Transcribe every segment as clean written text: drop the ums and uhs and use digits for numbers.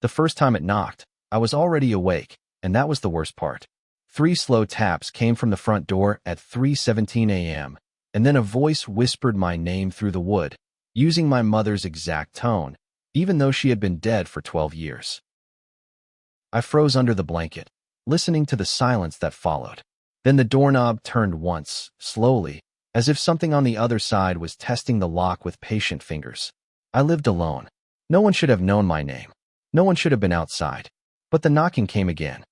The first time it knocked, I was already awake, and that was the worst part. 3 slow taps came from the front door at 3:17 a.m., and then a voice whispered my name through the wood, using my mother's exact tone, even though she had been dead for 12 years. I froze under the blanket, listening to the silence that followed. Then the doorknob turned once, slowly, as if something on the other side was testing the lock with patient fingers. I lived alone. No one should have known my name. No one should have been outside. But the knocking came again.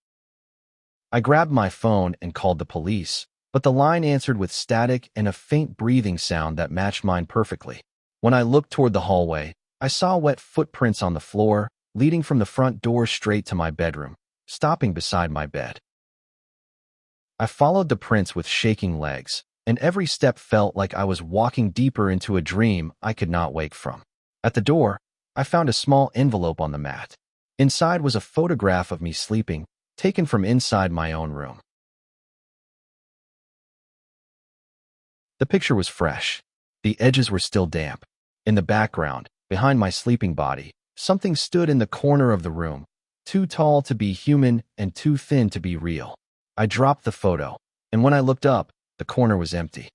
I grabbed my phone and called the police, but the line answered with static and a faint breathing sound that matched mine perfectly. When I looked toward the hallway, I saw wet footprints on the floor, leading from the front door straight to my bedroom, stopping beside my bed. I followed the prints with shaking legs, and every step felt like I was walking deeper into a dream I could not wake from. At the door, I found a small envelope on the mat. Inside was a photograph of me sleeping, taken from inside my own room. The picture was fresh. The edges were still damp. In the background, behind my sleeping body, something stood in the corner of the room, too tall to be human and too thin to be real. I dropped the photo, and when I looked up, the corner was empty.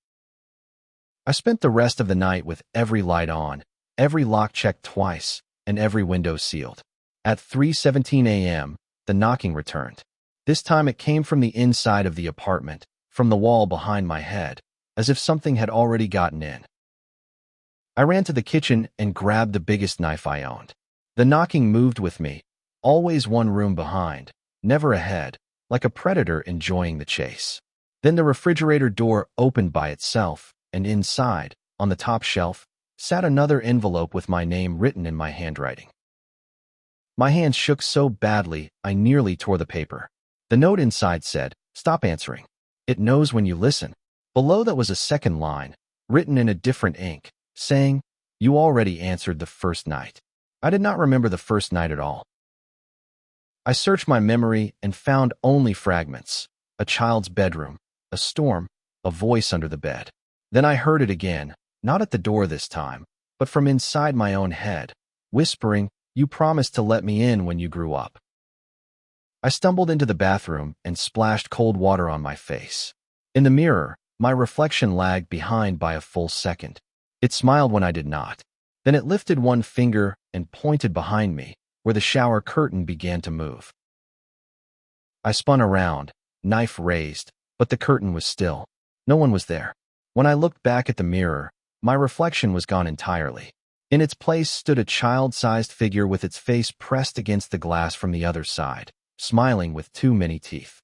I spent the rest of the night with every light on, every lock checked twice, and every window sealed. At 3:17 a.m., the knocking returned. This time it came from the inside of the apartment, from the wall behind my head, as if something had already gotten in. I ran to the kitchen and grabbed the biggest knife I owned. The knocking moved with me, always one room behind, never ahead, like a predator enjoying the chase. Then the refrigerator door opened by itself, and inside, on the top shelf, sat another envelope with my name written in my handwriting. My hands shook so badly, I nearly tore the paper. The note inside said, "Stop answering. It knows when you listen." Below that was a second line, written in a different ink, saying, "You already answered the first night." I did not remember the first night at all. I searched my memory and found only fragments: a child's bedroom, a storm, a voice under the bed. Then I heard it again, not at the door this time, but from inside my own head, whispering, "You promised to let me in when you grew up." I stumbled into the bathroom and splashed cold water on my face. In the mirror, my reflection lagged behind by a full second. It smiled when I did not. Then it lifted one finger and pointed behind me, where the shower curtain began to move. I spun around, knife raised, but the curtain was still. No one was there. When I looked back at the mirror, my reflection was gone entirely. In its place stood a child-sized figure with its face pressed against the glass from the other side, smiling with too many teeth.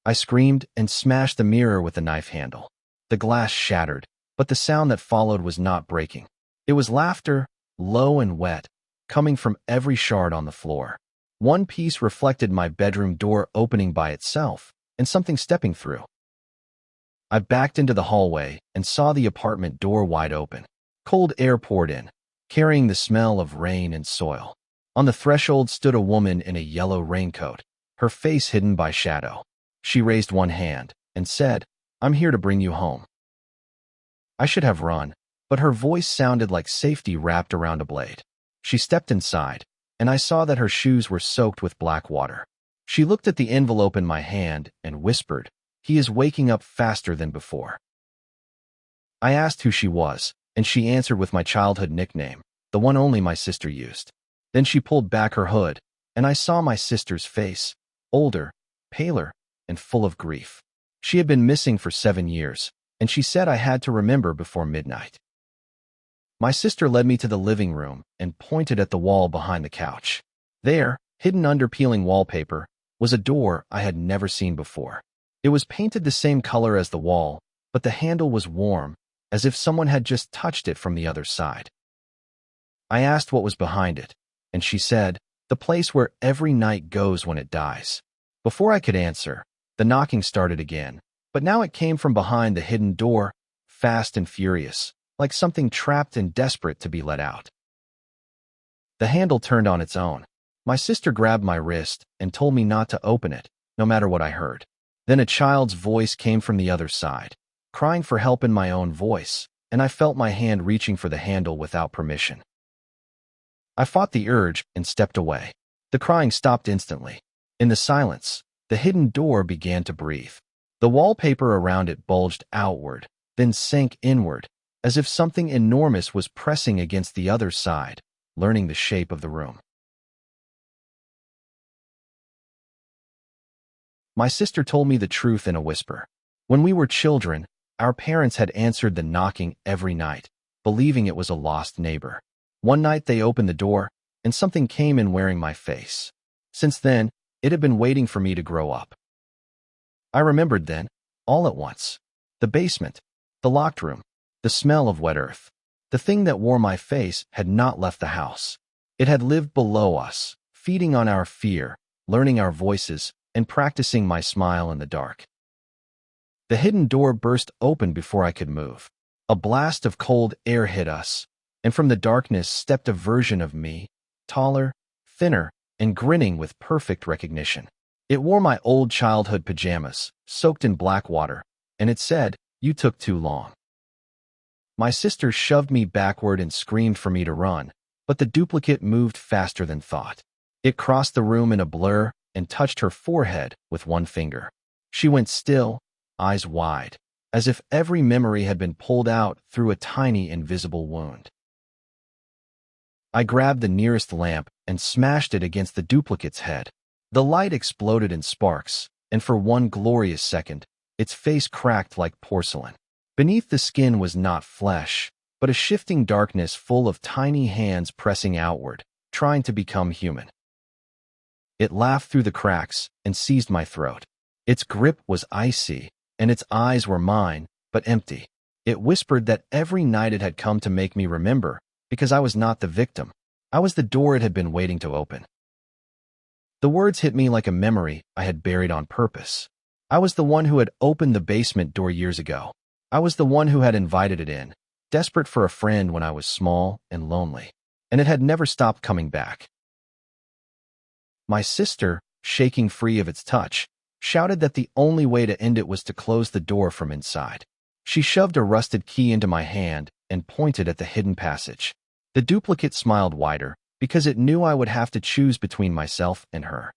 I screamed and smashed the mirror with the knife handle. The glass shattered, but the sound that followed was not breaking. It was laughter, low and wet, coming from every shard on the floor. One piece reflected my bedroom door opening by itself, and something stepping through. I backed into the hallway and saw the apartment door wide open. Cold air poured in, carrying the smell of rain and soil. On the threshold stood a woman in a yellow raincoat, her face hidden by shadow. She raised one hand and said, "I'm here to bring you home." I should have run, but her voice sounded like safety wrapped around a blade. She stepped inside, and I saw that her shoes were soaked with black water. She looked at the envelope in my hand and whispered, "He is waking up faster than before." I asked who she was, and she answered with my childhood nickname, the one only my sister used. Then she pulled back her hood, and I saw my sister's face, older, paler, and full of grief. She had been missing for 7 years, and she said I had to remember before midnight. My sister led me to the living room and pointed at the wall behind the couch. There, hidden under peeling wallpaper, was a door I had never seen before. It was painted the same color as the wall, but the handle was warm, as if someone had just touched it from the other side. I asked what was behind it, and she said, "The place where every night goes when it dies." Before I could answer, the knocking started again, but now it came from behind the hidden door, fast and furious, like something trapped and desperate to be let out. The handle turned on its own. My sister grabbed my wrist and told me not to open it, no matter what I heard. Then a child's voice came from the other side, crying for help in my own voice, and I felt my hand reaching for the handle without permission. I fought the urge and stepped away. The crying stopped instantly. In the silence, the hidden door began to breathe. The wallpaper around it bulged outward, then sank inward, as if something enormous was pressing against the other side, learning the shape of the room. My sister told me the truth in a whisper. When we were children, our parents had answered the knocking every night, believing it was a lost neighbor. One night they opened the door, and something came in wearing my face. Since then, it had been waiting for me to grow up. I remembered then, all at once. The basement, the locked room, the smell of wet earth. The thing that wore my face had not left the house. It had lived below us, feeding on our fear, learning our voices, and practicing my smile in the dark. The hidden door burst open before I could move. A blast of cold air hit us, and from the darkness stepped a version of me, taller, thinner, and grinning with perfect recognition. It wore my old childhood pajamas, soaked in black water, and it said, "You took too long." My sister shoved me backward and screamed for me to run, but the duplicate moved faster than thought. It crossed the room in a blur and touched her forehead with one finger. She went still, eyes wide, as if every memory had been pulled out through a tiny invisible wound. I grabbed the nearest lamp and smashed it against the duplicate's head. The light exploded in sparks, and for one glorious second, its face cracked like porcelain. Beneath the skin was not flesh, but a shifting darkness full of tiny hands pressing outward, trying to become human. It laughed through the cracks and seized my throat. Its grip was icy, and its eyes were mine, but empty. It whispered that every night it had come to make me remember, because I was not the victim. I was the door it had been waiting to open. The words hit me like a memory I had buried on purpose. I was the one who had opened the basement door years ago. I was the one who had invited it in, desperate for a friend when I was small and lonely, and it had never stopped coming back. My sister, shaking free of its touch, shouted that the only way to end it was to close the door from inside. She shoved a rusted key into my hand and pointed at the hidden passage. The duplicate smiled wider, because it knew I would have to choose between myself and her.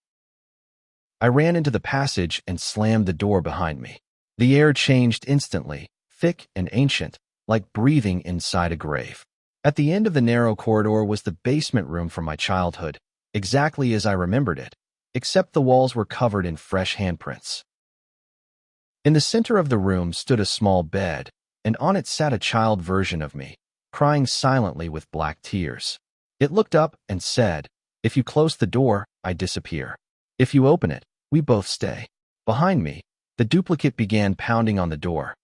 I ran into the passage and slammed the door behind me. The air changed instantly, thick and ancient, like breathing inside a grave. At the end of the narrow corridor was the basement room from my childhood, exactly as I remembered it, except the walls were covered in fresh handprints. In the center of the room stood a small bed, and on it sat a child version of me, crying silently with black tears. It looked up and said, "If you close the door, I disappear. If you open it, we both stay." Behind me, the duplicate began pounding on the door.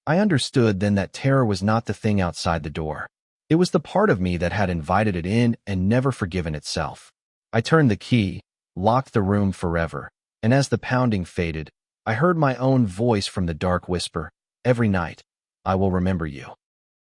I understood then that terror was not the thing outside the door. It was the part of me that had invited it in and never forgiven itself. I turned the key, locked the room forever, and as the pounding faded, I heard my own voice from the dark whisper, "Every night, I will remember you."